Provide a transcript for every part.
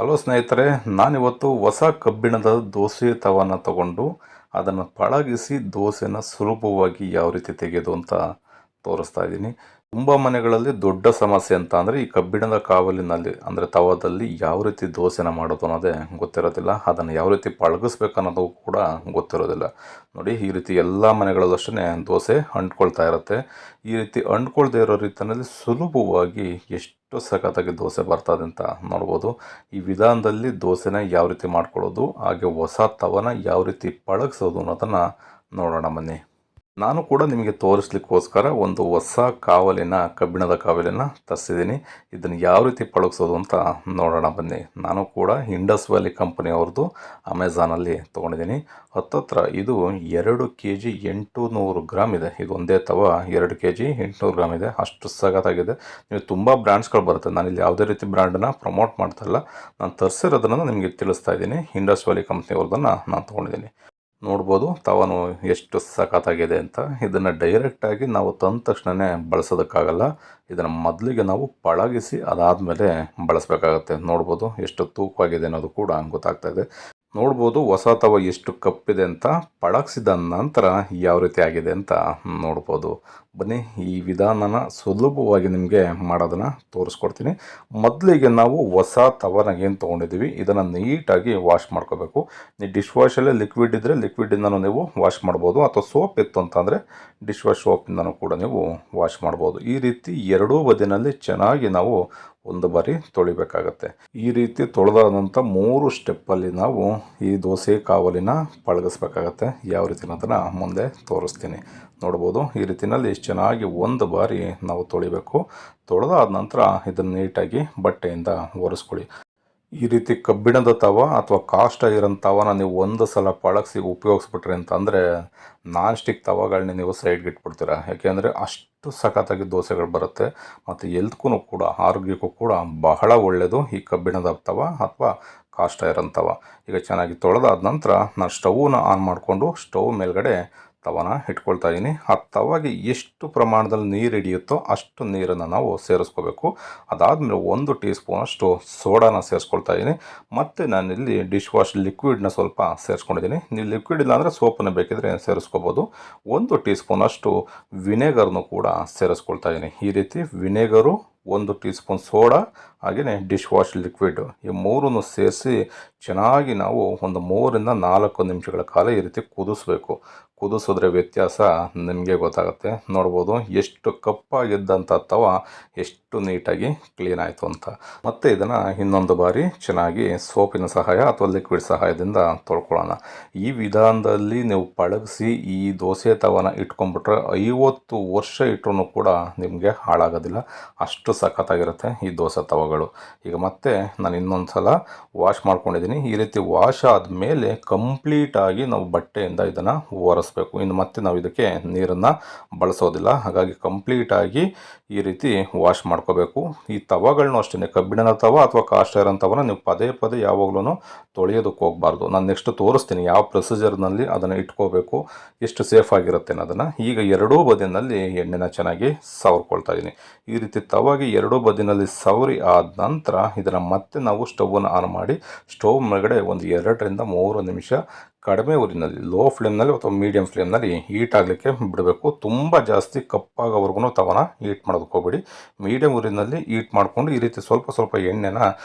Hello ಸ್ನೇಹಿತರೆ, ನಾನಿವತ್ತು ಹೊಸ ಕಬ್ಬಿಣದ ದೋಸೆ ತವಾನ ತಗೊಂಡು ಅದನ್ನು ಪಳಗಿಸಿ ದೋಸೆನ ಸುಲಭವಾಗಿ ಯಾವ ರೀತಿ ತೆಗೆಯೋದು ಅಂತ ತೋರಿಸ್ತಾ ಇದ್ದೀನಿ. ತುಂಬ ಮನೆಗಳಲ್ಲಿ ದೊಡ್ಡ ಸಮಸ್ಯೆ ಅಂತ ಅಂದರೆ ಈ ಕಬ್ಬಿಣದ ಕಾವಲಿನಲ್ಲಿ ಅಂದರೆ ತವಾದಲ್ಲಿ ಯಾವ ರೀತಿ ದೋಸೆನ ಮಾಡೋದು ಅನ್ನೋದೇ ಗೊತ್ತಿರೋದಿಲ್ಲ. ಅದನ್ನು ಯಾವ ರೀತಿ ಪಳಗಿಸ್ಬೇಕು ಅನ್ನೋದು ಕೂಡ ಗೊತ್ತಿರೋದಿಲ್ಲ. ನೋಡಿ, ಈ ರೀತಿ ಎಲ್ಲ ಮನೆಗಳಲ್ಲೂ ಅಷ್ಟೇ ದೋಸೆ ಅಂಟ್ಕೊಳ್ತಾ ಇರುತ್ತೆ. ಈ ರೀತಿ ಅಂಟ್ಕೊಳ್ದೇ ಇರೋ ರೀತಿಯಲ್ಲಿ ಸುಲಭವಾಗಿ ಎಷ್ಟು ಸಖತ್ತಾಗಿ ದೋಸೆ ಬರ್ತದೆ ಅಂತ ನೋಡ್ಬೋದು. ಈ ವಿಧಾನದಲ್ಲಿ ದೋಸೆನ ಯಾವ ರೀತಿ ಮಾಡ್ಕೊಳ್ಳೋದು, ಹಾಗೆ ಹೊಸ ತವನ ಯಾವ ರೀತಿ ಪಳಗಿಸೋದು ಅನ್ನೋದನ್ನು ನೋಡೋಣ ಬನ್ನಿ. ನಾನು ಕೂಡ ನಿಮಗೆ ತೋರಿಸ್ಲಿಕ್ಕೋಸ್ಕರ ಒಂದು ಹೊಸ ಕಬ್ಬಿಣದ ಕಾವಲಿನ ತರಿಸಿದ್ದೀನಿ. ಇದನ್ನು ಯಾವ ರೀತಿ ಪಳಗಿಸೋದು ಅಂತ ನೋಡೋಣ ಬನ್ನಿ. ನಾನು ಕೂಡ ಇಂಡಸ್ ವ್ಯಾಲಿ ಕಂಪನಿಯವ್ರದ್ದು ಅಮೆಝಾನಲ್ಲಿ ತೊಗೊಂಡಿದ್ದೀನಿ. ಹತ್ತತ್ರ ಇದು 2 kg 800 ಗ್ರಾಮ್ ಇದೆ. ಇದು ಒಂದೇ ತವ 2 kg 800 ಗ್ರಾಮ್ ಇದೆ. ಅಷ್ಟು ಸಖತ್ತಾಗಿದೆ. ನೀವು ತುಂಬ ಬ್ರ್ಯಾಂಡ್ಸ್ಗಳು ಬರುತ್ತೆ. ನಾನಿಲ್ಲಿ ಯಾವುದೇ ರೀತಿ ಬ್ರ್ಯಾಂಡನ್ನು ಪ್ರಮೋಟ್ ಮಾಡ್ತಾಯಿಲ್ಲ. ನಾನು ತರಿಸಿರೋದನ್ನು ನಿಮಗೆ ತಿಳಿಸ್ತಾ ಇದ್ದೀನಿ. ಇಂಡಸ್ ವ್ಯಾಲಿ ಕಂಪ್ನಿಯವ್ರದ್ದನ್ನು ನಾನು ತೊಗೊಂಡಿದ್ದೀನಿ. ನೋಡ್ಬೋದು ತವನು ಎಷ್ಟು ಸಖತ್ತಾಗಿದೆ ಅಂತ. ಇದನ್ನು ಡೈರೆಕ್ಟಾಗಿ ನಾವು ತಂದ ತಕ್ಷಣವೇ ಬಳಸೋದಕ್ಕಾಗಲ್ಲ. ಇದನ್ನು ಮೊದಲಿಗೆ ನಾವು ಪಳಗಿಸಿ ಅದಾದಮೇಲೆ ಬಳಸಬೇಕಾಗತ್ತೆ. ನೋಡ್ಬೋದು ಎಷ್ಟು ತೂಕವಾಗಿದೆ ಅನ್ನೋದು ಕೂಡ ಗೊತ್ತಾಗ್ತಾ ಇದೆ. ನೋಡ್ಬೋದು ಹೊಸ ತವ ಎಷ್ಟು ಕಪ್ಪಿದೆ ಅಂತ. ಪಳಗಿಸಿದ ನಂತರ ಯಾವ ರೀತಿ ಆಗಿದೆ ಅಂತ ನೋಡ್ಬೋದು. ಬನ್ನಿ, ಈ ವಿಧಾನನ ಸುಲಭವಾಗಿ ನಿಮಗೆ ಮಾಡೋದನ್ನು ತೋರಿಸ್ಕೊಡ್ತೀನಿ. ಮೊದಲಿಗೆ ನಾವು ಹೊಸ ತವನ ಏನು ತೊಗೊಂಡಿದ್ದೀವಿ ಇದನ್ನು ನೀಟಾಗಿ ವಾಶ್ ಮಾಡ್ಕೋಬೇಕು. ನೀವು ಡಿಶ್ ವಾಶಲ್ಲೇ ಲಿಕ್ವಿಡ್ ಇದ್ದರೆ ಲಿಕ್ವಿಡಿಂದನೂ ನೀವು ವಾಶ್ ಮಾಡ್ಬೋದು, ಅಥವಾ ಸೋಪ್ ಇತ್ತು ಅಂತಂದರೆ ಡಿಶ್ ವಾಶ್ ಸೋಪಿಂದನೂ ಕೂಡ ನೀವು ವಾಶ್ ಮಾಡ್ಬೋದು. ಈ ರೀತಿ ಎರಡೂ ಬದಿನಲ್ಲಿ ಚೆನ್ನಾಗಿ ನಾವು ಒಂದು ಬಾರಿ ತೊಳಿಬೇಕಾಗತ್ತೆ. ಈ ರೀತಿ ತೊಳೆದಾದಂಥ 3 ಸ್ಟೆಪ್ಪಲ್ಲಿ ನಾವು ಈ ದೋಸೆ ಕಾವಲಿನ ಪಳಗಿಸ್ಬೇಕಾಗತ್ತೆ. ಯಾವ ರೀತಿ ಅನ್ನೋದನ್ನು ಮುಂದೆ ತೋರಿಸ್ತೀನಿ. ನೋಡ್ಬೋದು, ಈ ರೀತಿಯಲ್ಲಿ ಚೆನ್ನಾಗಿ ಒಂದು ಬಾರಿ ನಾವು ತೊಳಿಬೇಕು. ತೊಳೆದಾದ ನಂತರ ಇದನ್ನು ನೀಟಾಗಿ ಬಟ್ಟೆಯಿಂದ ಒರೆಸ್ಕೊಳ್ಳಿ. ಈ ರೀತಿ ಕಬ್ಬಿಣದ ತವ ಅಥವಾ ಕಾಸ್ಟ್ ಐರನ್ ತವನ ನೀವು ಒಂದು ಸಲ ಪಳಗಿಸಿ ಉಪಯೋಗಿಸ್ಬಿಟ್ರಿ ಅಂತಂದರೆ ನಾನ್ ಸ್ಟಿಕ್ ತವಗಳನ್ನ ನೀವು ಸೈಡ್ಗೆ ಇಟ್ಬಿಡ್ತೀರ. ಯಾಕೆಂದರೆ ಅಷ್ಟು ಸಖತ್ತಾಗಿ ದೋಸೆಗಳು ಬರುತ್ತೆ. ಮತ್ತು ಎಲ್ತ್ಗೂ ಕೂಡ ಆರೋಗ್ಯಕ್ಕೂ ಕೂಡ ಬಹಳ ಒಳ್ಳೆಯದು ಈ ಕಬ್ಬಿಣದ ತವ ಅಥವಾ ಕಾಸ್ಟ್ ಐರನ್ ತವ. ಈಗ ಚೆನ್ನಾಗಿ ತೊಳೆದಾದ ನಂತರ ನಾನು ಸ್ಟವ್ನ ಆನ್ ಮಾಡಿಕೊಂಡು ಸ್ಟವ್ ಮೇಲ್ಗಡೆ ತವನ ಇಟ್ಕೊಳ್ತಾ ಇದ್ದೀನಿ. ಆ ತವಾಗೆ ಎಷ್ಟು ಪ್ರಮಾಣದಲ್ಲಿ ನೀರು ಹಿಡಿಯುತ್ತೋ ಅಷ್ಟು ನೀರನ್ನು ನಾವು ಸೇರಿಸ್ಕೋಬೇಕು. ಅದಾದಮೇಲೆ 1 ಟೀ ಸ್ಪೂನಷ್ಟು ಸೋಡಾನ ಸೇರಿಸ್ಕೊಳ್ತಾ ಇದ್ದೀನಿ. ಮತ್ತು ನಾನಿಲ್ಲಿ ಡಿಶ್ ವಾಶ್ ಲಿಕ್ವಿಡ್ನ ಸ್ವಲ್ಪ ಸೇರಿಸ್ಕೊಂಡಿದ್ದೀನಿ. ನೀವು ಲಿಕ್ವಿಡ್ ಇಲ್ಲಾಂದರೆ ಸೋಪನ್ನು ಬೇಕಿದ್ರೆ ಸೇರಿಸ್ಕೋಬೋದು. 1 ಟೀ ಸ್ಪೂನಷ್ಟು ವಿನೆಗರ್ನು ಕೂಡ ಸೇರಿಸ್ಕೊಳ್ತಾ ಇದ್ದೀನಿ. ಈ ರೀತಿ ವಿನೆಗರು, 1 ಟೀ ಸ್ಪೂನ್ ಸೋಡಾ, ಹಾಗೆಯೇ ಡಿಶ್ ವಾಶ್ ಲಿಕ್ವಿಡ್, ಈ ಮೂರನ್ನು ಸೇರಿಸಿ ಚೆನ್ನಾಗಿ ನಾವು ಒಂದು 3 ರಿಂದ 4 ನಿಮಿಷಗಳ ಕಾಲ ಈ ರೀತಿ ಕುದಿಸ್ಬೇಕು. ಕುದಿಸಿದ್ರೆ ವ್ಯತ್ಯಾಸ ನಿಮಗೆ ಗೊತ್ತಾಗುತ್ತೆ. ನೋಡ್ಬೋದು ಎಷ್ಟು ಕಪ್ಪಾಗಿದ್ದಂಥ ತವ ಎಷ್ಟು ನೀಟಾಗಿ ಕ್ಲೀನ್ ಆಯಿತು ಅಂತ. ಮತ್ತು ಇದನ್ನು ಇನ್ನೊಂದು ಬಾರಿ ಚೆನ್ನಾಗಿ ಸೋಪಿನ ಸಹಾಯ ಅಥವಾ ಲಿಕ್ವಿಡ್ ಸಹಾಯದಿಂದ ತೊಳ್ಕೊಳ್ಳೋಣ. ಈ ವಿಧಾನದಲ್ಲಿ ನೀವು ಪಳಗಿಸಿ ಈ ದೋಸೆ ತವನ ಇಟ್ಕೊಂಡ್ಬಿಟ್ರೆ 50 ವರ್ಷ ಇಟ್ಟರೂ ಕೂಡ ನಿಮಗೆ ಹಾಳಾಗೋದಿಲ್ಲ. ಅಷ್ಟು ಸಖತ್ತಾಗಿರುತ್ತೆ ಈ ದೋಸೆ ತವಗಳು. ಈಗ ಮತ್ತೆ ನಾನು ಇನ್ನೊಂದು ಸಲ ವಾಶ್ ಮಾಡ್ಕೊಂಡಿದ್ದೀನಿ. ಈ ರೀತಿ ವಾಶ್ ಆದಮೇಲೆ ಕಂಪ್ಲೀಟಾಗಿ ನಾವು ಬಟ್ಟೆಯಿಂದ ಇದನ್ನು ಒರೆಸ್ಬೇಕು. ಇನ್ನು ಮತ್ತೆ ನಾವು ಇದಕ್ಕೆ ನೀರನ್ನು ಬಳಸೋದಿಲ್ಲ. ಹಾಗಾಗಿ ಕಂಪ್ಲೀಟಾಗಿ ಈ ರೀತಿ ವಾಶ್ ಮಾಡ್ಕೋಬೇಕು. ಈ ತವಗಳನ್ನೂ ಅಷ್ಟೇ, ಕಬ್ಬಿಣದ ತವ ಅಥವಾ ಕಾಸ್ಟ್ ಐರನ್ ತವನ ನೀವು ಪದೇ ಪದೇ ಯಾವಾಗಲೂ ತೊಳೆಯೋದಕ್ಕೆ ಹೋಗಬಾರ್ದು. ನಾನು ನೆಕ್ಸ್ಟ್ ತೋರಿಸ್ತೀನಿ ಯಾವ ಪ್ರೊಸೀಜರ್ನಲ್ಲಿ ಅದನ್ನು ಇಟ್ಕೋಬೇಕು, ಎಷ್ಟು ಸೇಫ್ ಆಗಿರುತ್ತೆ ಅನ್ನೋದನ್ನು. ಈಗ ಎರಡೂ ಬದಿಯಲ್ಲಿ ಎಣ್ಣೆನ ಚೆನ್ನಾಗಿ ಸವರ್ಕೊಳ್ತಾ ಇದ್ದೀನಿ. ಈ ರೀತಿ ತವಾಗಿ ಎರಡೂ ಬದಿನಲ್ಲಿ ಸವರಿ ಆದ ನಂತರ ಇದನ್ನು ಮತ್ತೆ ನಾವು ಸ್ಟವ್ವನ್ನು ಆನ್ ಮಾಡಿ ಸ್ಟವ್ ಮೇಲ್ಗಡೆ ಒಂದು 2 ರಿಂದ 3 ನಿಮಿಷ ಕಡಿಮೆ ಊರಿನಲ್ಲಿ, ಲೋ ಫ್ಲೇಮ್ನಲ್ಲಿ ಅಥವಾ ಮೀಡಿಯಂ ಫ್ಲೇಮ್ನಲ್ಲಿ ಹೀಟ್ ಆಗಲಿಕ್ಕೆ ಬಿಡಬೇಕು. ತುಂಬ ಜಾಸ್ತಿ ಕಪ್ಪಾಗೋವರೆಗೂ ತವನ ಹೀಟ್ ಮಾಡೋದಕ್ಕೆ ಹೋಗಬೇಡಿ. ಮೀಡಿಯಂ ಊರಿನಲ್ಲಿ ಹೀಟ್ ಮಾಡಿಕೊಂಡು ಈ ರೀತಿ ಸ್ವಲ್ಪ ಸ್ವಲ್ಪ ಎಣ್ಣೆನ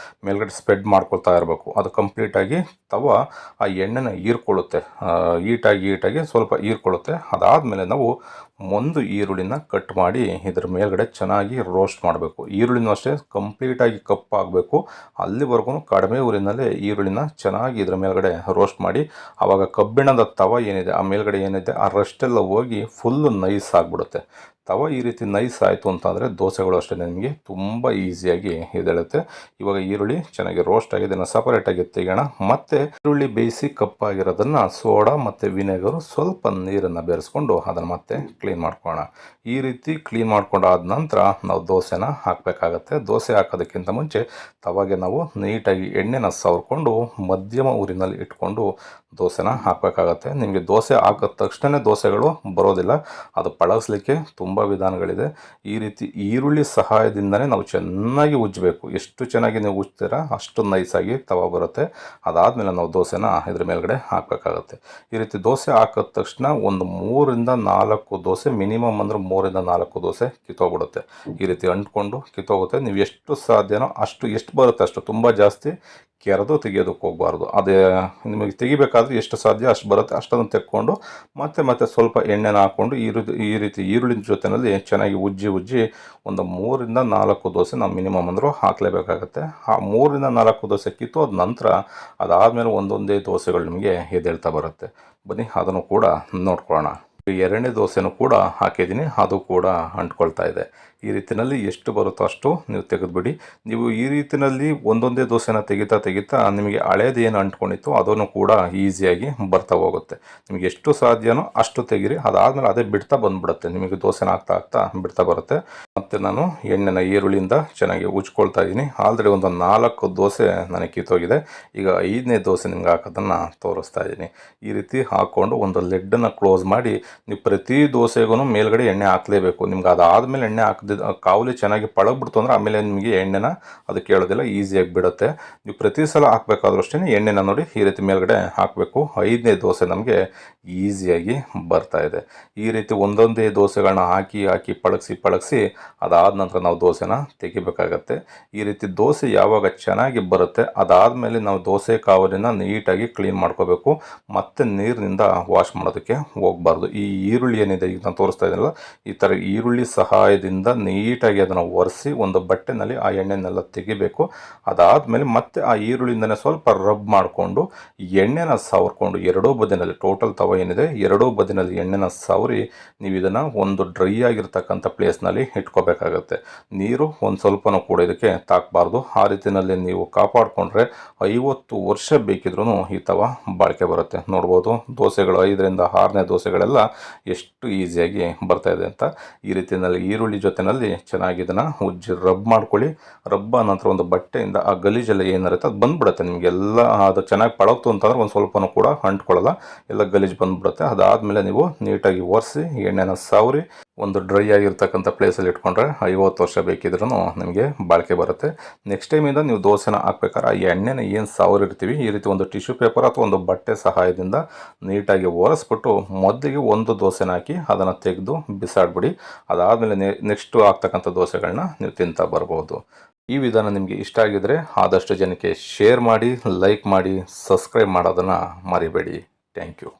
ಮೇಲ್ಗಡೆ ಸ್ಪ್ರೆಡ್ ಮಾಡ್ಕೊಳ್ತಾ ಇರಬೇಕು. ಅದು ಕಂಪ್ಲೀಟಾಗಿ ತವ ಆ ಎಣ್ಣೆನ ಹೀರ್ಕೊಳ್ಳುತ್ತೆ. ಹೀಟಾಗಿ ಸ್ವಲ್ಪ ಹೀರ್ಕೊಳ್ಳುತ್ತೆ. ಅದಾದಮೇಲೆ ನಾವು ಒಂದು ಈರುಳ್ಳಿನ ಕಟ್ ಮಾಡಿ ಇದರ ಮೇಲ್ಗಡೆ ಚೆನ್ನಾಗಿ ರೋಸ್ಟ್ ಮಾಡಬೇಕು. ಈರುಳ್ಳಿನೂ ಅಷ್ಟೇ ಕಂಪ್ಲೀಟಾಗಿ ಕಪ್ಪಾಗಬೇಕು. ಅಲ್ಲಿವರೆಗೂ ಕಡಿಮೆ ಊರಿನಲ್ಲೇ ಈರುಳ್ಳಿನ ಚೆನ್ನಾಗಿ ಇದರ ಮೇಲ್ಗಡೆ ರೋಸ್ಟ್ ಮಾಡಿ, ಆವಾಗ ಕಬ್ಬಿಣದ ತವ ಏನಿದೆ ಆ ಮೇಲ್ಗಡೆ ಏನಿದೆ ಆ ರಷ್ಟೆಲ್ಲ ಹೋಗಿ ಫುಲ್ಲು ನೈಸ್ ಆಗಿಬಿಡುತ್ತೆ. ತವ ಈ ರೀತಿ ನೈಸ್ ಆಯಿತು ಅಂತಂದರೆ ದೋಸೆಗಳು ಅಷ್ಟೇ ನಿಮಗೆ ತುಂಬ ಈಸಿಯಾಗಿ ಎದ್ದೇಳುತ್ತೆ. ಇವಾಗ ಈರುಳ್ಳಿ ಚೆನ್ನಾಗಿ ರೋಸ್ಟ್ ಆಗಿ ಇದನ್ನು ಸಪರೇಟಾಗಿ ತೆಗೆಯೋಣ. ಮತ್ತು ಈರುಳ್ಳಿ ಬೇಯಿಸಿ ಕಪ್ಪಾಗಿರೋದನ್ನು ಸೋಡಾ ಮತ್ತು ವಿನೆಗರು ಸ್ವಲ್ಪ ನೀರನ್ನು ಬೆರೆಸ್ಕೊಂಡು ಅದನ್ನು ಮತ್ತೆ ಕ್ಲೀನ್ ಮಾಡ್ಕೊಳ್ಳೋಣ. ಈ ರೀತಿ ಕ್ಲೀನ್ ಮಾಡ್ಕೊಂಡಾದ ನಂತರ ನಾವು ದೋಸೆನ ಹಾಕಬೇಕಾಗತ್ತೆ. ದೋಸೆ ಹಾಕೋದಕ್ಕಿಂತ ಮುಂಚೆ ತವಾಗೆ ನಾವು ನೀಟಾಗಿ ಎಣ್ಣೆನ ಸವರ್ಕೊಂಡು ಮಧ್ಯಮ ಊರಿನಲ್ಲಿ ಇಟ್ಕೊಂಡು ದೋಸೆನ ಹಾಕಬೇಕಾಗತ್ತೆ. ನಿಮಗೆ ದೋಸೆ ಹಾಕಿದ ತಕ್ಷಣ ದೋಸೆಗಳು ಬರೋದಿಲ್ಲ. ಅದು ಪಳಗಿಸ್ಲಿಕ್ಕೆ ತುಂಬ ತುಂಬ ವಿಧಾನಗಳಿದೆ. ಈ ರೀತಿ ಈರುಳ್ಳಿ ಸಹಾಯದಿಂದನೇ ನಾವು ಚೆನ್ನಾಗಿ ಉಜ್ಜಬೇಕು. ಎಷ್ಟು ಚೆನ್ನಾಗಿ ನೀವು ಉಜ್ತೀರಾ ಅಷ್ಟು ನೈಸಾಗಿ ತವ ಬರುತ್ತೆ. ಅದಾದಮೇಲೆ ನಾವು ದೋಸೆನ ಇದ್ರ ಮೇಲ್ಗಡೆ ಹಾಕಬೇಕಾಗತ್ತೆ. ಈ ರೀತಿ ದೋಸೆ ಹಾಕಿದ ತಕ್ಷಣ ಒಂದು 3-4 ದೋಸೆ ಮಿನಿಮಮ್ ಅಂದರೆ 3-4 ದೋಸೆ ಕಿತ್ತೋಗ್ಬಿಡುತ್ತೆ. ಈ ರೀತಿ ಅಂಟ್ಕೊಂಡು ಕಿತ್ತೋಗುತ್ತೆ. ನೀವು ಎಷ್ಟು ಸಾಧ್ಯನೋ ಅಷ್ಟು, ಎಷ್ಟು ಬರುತ್ತೆ ಅಷ್ಟು, ತುಂಬ ಜಾಸ್ತಿ ಕೆರೆದು ತೆಗಿಯೋದಕ್ಕೆ ಹೋಗಬಾರ್ದು. ಅದೇ ನಿಮಗೆ ತೆಗಿಬೇಕಾದ್ರೆ ಎಷ್ಟು ಸಾಧ್ಯ ಅಷ್ಟು ಬರುತ್ತೆ, ಅಷ್ಟನ್ನು ತೆಕ್ಕೊಂಡು ಮತ್ತೆ ಸ್ವಲ್ಪ ಎಣ್ಣೆನ ಹಾಕ್ಕೊಂಡು ಈ ರೀತಿ ಈರುಳ್ಳಿನ ಜೊತೆಯಲ್ಲಿ ಚೆನ್ನಾಗಿ ಉಜ್ಜಿ ಒಂದು 3-4 ದೋಸೆ ನಾವು ಮಿನಿಮಮ್ ಅಂದರೂ ಹಾಕಲೇಬೇಕಾಗತ್ತೆ. ಆ 3-4 ದೋಸೆ ಕಿತ್ತೋದ ನಂತರ ಅದಾದಮೇಲೆ ಒಂದೊಂದೇ ದೋಸೆಗಳು ನಿಮಗೆ ಎದ್ದೇಳ್ತಾ ಬರುತ್ತೆ. ಬನ್ನಿ ಅದನ್ನು ಕೂಡ ನೋಡ್ಕೊಳ್ಳೋಣ. ಎರಡನೇ ದೋಸೆನೂ ಕೂಡ ಹಾಕಿದ್ದೀನಿ, ಅದು ಕೂಡ ಅಂಟ್ಕೊಳ್ತಾ ಇದೆ. ಈ ರೀತಿಯಲ್ಲಿ ಎಷ್ಟು ಬರುತ್ತೋ ಅಷ್ಟು ನೀವು ತೆಗೆದುಬಿಡಿ. ನೀವು ಈ ರೀತಿಯಲ್ಲಿ ಒಂದೊಂದೇ ದೋಸೆನ ತೆಗಿತಾ ನಿಮಗೆ ಹಳೇದು ಏನು ಅಂಟ್ಕೊಂಡಿತ್ತು ಅದನ್ನು ಕೂಡ ಈಸಿಯಾಗಿ ಬರ್ತಾ ಹೋಗುತ್ತೆ. ನಿಮಗೆ ಎಷ್ಟು ಸಾಧ್ಯನೋ ಅಷ್ಟು ತೆಗೀರಿ. ಅದಾದಮೇಲೆ ಅದೇ ಬಿಡ್ತಾ ಬಂದುಬಿಡುತ್ತೆ. ನಿಮಗೆ ದೋಸೆನ ಆಗ್ತಾ ಬಿಡ್ತಾ ಬರುತ್ತೆ. ಮತ್ತು ನಾನು ಎಣ್ಣೆನ ಈರುಳ್ಳಿಯಿಂದ ಚೆನ್ನಾಗಿ ಉಜ್ಕೊಳ್ತಾ ಇದ್ದೀನಿ. ಆಲ್ರೆಡಿ ಒಂದು 4 ದೋಸೆ ನನಗೆ ಕಿತ್ತೋಗಿದೆ. ಈಗ 5ನೇ ದೋಸೆ ನಿಮ್ಗೆ ಹಾಕೋದನ್ನು ತೋರಿಸ್ತಾ ಇದ್ದೀನಿ. ಈ ರೀತಿ ಹಾಕ್ಕೊಂಡು ಒಂದು ಲೆಡ್ಡನ್ನು ಕ್ಲೋಸ್ ಮಾಡಿ ನೀವು ಪ್ರತಿ ದೋಸೆಗೂ ಮೇಲ್ಗಡೆ ಎಣ್ಣೆ ಹಾಕಲೇಬೇಕು. ನಿಮ್ಗೆ ಅದಾದಮೇಲೆ ಎಣ್ಣೆ ಕಾವಲಿ ಚೆನ್ನಾಗಿ ಪಳಗ್ಬಿಡ್ತು ಅಂದರೆ ಆಮೇಲೆ ನಿಮಗೆ ಎಣ್ಣೆನ ಅದು ಕೇಳೋದಿಲ್ಲ, ಈಸಿಯಾಗಿ ಬಿಡುತ್ತೆ. ನೀವು ಪ್ರತಿ ಸಲ ಹಾಕಬೇಕಾದ್ರೂ ಅಷ್ಟೇ ಎಣ್ಣೆನ ನೋಡಿ ಈ ರೀತಿ ಮೇಲ್ಗಡೆ ಹಾಕಬೇಕು. 5ನೇ ದೋಸೆ ನಮಗೆ ಈಸಿಯಾಗಿ ಬರ್ತಾ ಇದೆ. ಈ ರೀತಿ ಒಂದೊಂದೇ ದೋಸೆಗಳನ್ನ ಹಾಕಿ ಪಳಗಿಸಿ ಅದಾದ ನಂತರ ನಾವು ದೋಸೆನ ತೆಗಿಬೇಕಾಗತ್ತೆ. ಈ ರೀತಿ ದೋಸೆ ಯಾವಾಗ ಚೆನ್ನಾಗಿ ಬರುತ್ತೆ ಅದಾದಮೇಲೆ ನಾವು ದೋಸೆ ಕಾವಲಿನ ನೀಟಾಗಿ ಕ್ಲೀನ್ ಮಾಡ್ಕೋಬೇಕು. ಮತ್ತೆ ನೀರಿನಿಂದ ವಾಶ್ ಮಾಡೋದಕ್ಕೆ ಹೋಗಬಾರ್ದು. ಈ ಈರುಳ್ಳಿ ಏನಿದೆ ಈಗ ನಾನು ತೋರಿಸ್ತಾ ಇದ್ದೀನಲ್ಲ, ಈ ಥರ ಈರುಳ್ಳಿ ಸಹಾಯದಿಂದ ನೀಟಾಗಿ ಅದನ್ನು ಒರೆಸಿ ಒಂದು ಬಟ್ಟೆನಲ್ಲಿ ಆ ಎಣ್ಣೆನೆಲ್ಲ ತೆಗಿಬೇಕು. ಅದಾದಮೇಲೆ ಮತ್ತೆ ಆ ಈರುಳ್ಳಿಯಿಂದನೇ ಸ್ವಲ್ಪ ರಬ್ ಮಾಡಿಕೊಂಡು ಎಣ್ಣೆನ ಸವರ್ಕೊಂಡು ಎರಡೂ ಬದಿನಲ್ಲಿ, ಟೋಟಲ್ ತವ ಏನಿದೆ ಎರಡೂ ಬದಿನಲ್ಲಿ ಎಣ್ಣೆನ ಸವರಿ ನೀವು ಇದನ್ನು ಒಂದು ಡ್ರೈ ಆಗಿರ್ತಕ್ಕಂಥ ಪ್ಲೇಸ್ನಲ್ಲಿ ಇಟ್ಕೋಬೇಕಾಗತ್ತೆ. ನೀರು ಒಂದು ಸ್ವಲ್ಪನೂ ಕೂಡ ಇದಕ್ಕೆ ತಾಕಬಾರ್ದು. ಆ ರೀತಿಯಲ್ಲಿ ನೀವು ಕಾಪಾಡಿಕೊಂಡ್ರೆ 50 ವರ್ಷ ಬೇಕಿದ್ರೂ ಈ ತವ ಬಾಳಿಕೆ ಬರುತ್ತೆ. ನೋಡ್ಬೋದು ದೋಸೆಗಳು 5ರಿಂದ 6ನೇ ದೋಸೆಗಳೆಲ್ಲ ಎಷ್ಟು ಈಸಿಯಾಗಿ ಬರ್ತಾ ಇದೆ ಅಂತ. ಈ ರೀತಿಯಲ್ಲಿ ಈರುಳ್ಳಿ ಜೊತೆಯಲ್ಲಿ ಚೆನ್ನಾಗಿ ಇದನ್ನು ಉಜ್ಜಿ ರಬ್ ಮಾಡ್ಕೊಳ್ಳಿ. ರಬ್ಬ ನಂತರ ಒಂದು ಬಟ್ಟೆಯಿಂದ ಆ ಗಲೀಜೆಲ್ಲ ಏನಿರುತ್ತೆ ಅದು ಬಂದುಬಿಡುತ್ತೆ. ನಿಮಗೆಲ್ಲ ಅದು ಚೆನ್ನಾಗಿ ಪಳಗ್ತು ಅಂತಂದ್ರೆ ಒಂದು ಸ್ವಲ್ಪನೂ ಕೂಡ ಅಂಟ್ಕೊಳ್ಳಲ್ಲ, ಎಲ್ಲ ಗಲೀಜು ಬಂದುಬಿಡುತ್ತೆ. ಅದಾದಮೇಲೆ ನೀವು ನೀಟಾಗಿ ಒರೆಸಿ ಎಣ್ಣೆನ ಸವರಿ ಒಂದು ಡ್ರೈ ಆಗಿರ್ತಕ್ಕಂಥ ಪ್ಲೇಸಲ್ಲಿ ಇಟ್ಕೊಂಡ್ರೆ 50 ವರ್ಷ ಬೇಕಿದ್ರೂ ನಿಮಗೆ ಬಾಳಿಕೆ ಬರುತ್ತೆ. ನೆಕ್ಸ್ಟ್ ಟೈಮಿಂದ ನೀವು ದೋಸೆನ ಹಾಕ್ಬೇಕಾದ್ರೆ ಆ ಎಣ್ಣೆನ ಏನು ಸವರಿರ್ತೀವಿ ಈ ರೀತಿ ಒಂದು ಟಿಶ್ಯೂ ಪೇಪರ್ ಅಥವಾ ಒಂದು ಬಟ್ಟೆ ಸಹಾಯದಿಂದ ನೀಟಾಗಿ ಒರೆಸ್ಬಿಟ್ಟು ಮೊದಲಿಗೆ ಒಂದು ದೋಸೆನ ಹಾಕಿ ಅದನ್ನು ತೆಗೆದು ಬಿಸಾಡ್ಬಿಡಿ. ಅದಾದಮೇಲೆ ನೆಕ್ಸ್ಟು ಆಗ್ತಕ್ಕಂಥ ದೋಸೆಗಳನ್ನ ನೀವು ತಿಂತಾ ಬರ್ಬೋದು. ಈ ವಿಧಾನ ನಿಮಗೆ ಇಷ್ಟ ಆಗಿದರೆ ಆದಷ್ಟು ಜನಕ್ಕೆ ಶೇರ್ ಮಾಡಿ, ಲೈಕ್ ಮಾಡಿ, ಸಬ್ಸ್ಕ್ರೈಬ್ ಮಾಡೋದನ್ನು ಮರಿಬೇಡಿ. Thank you.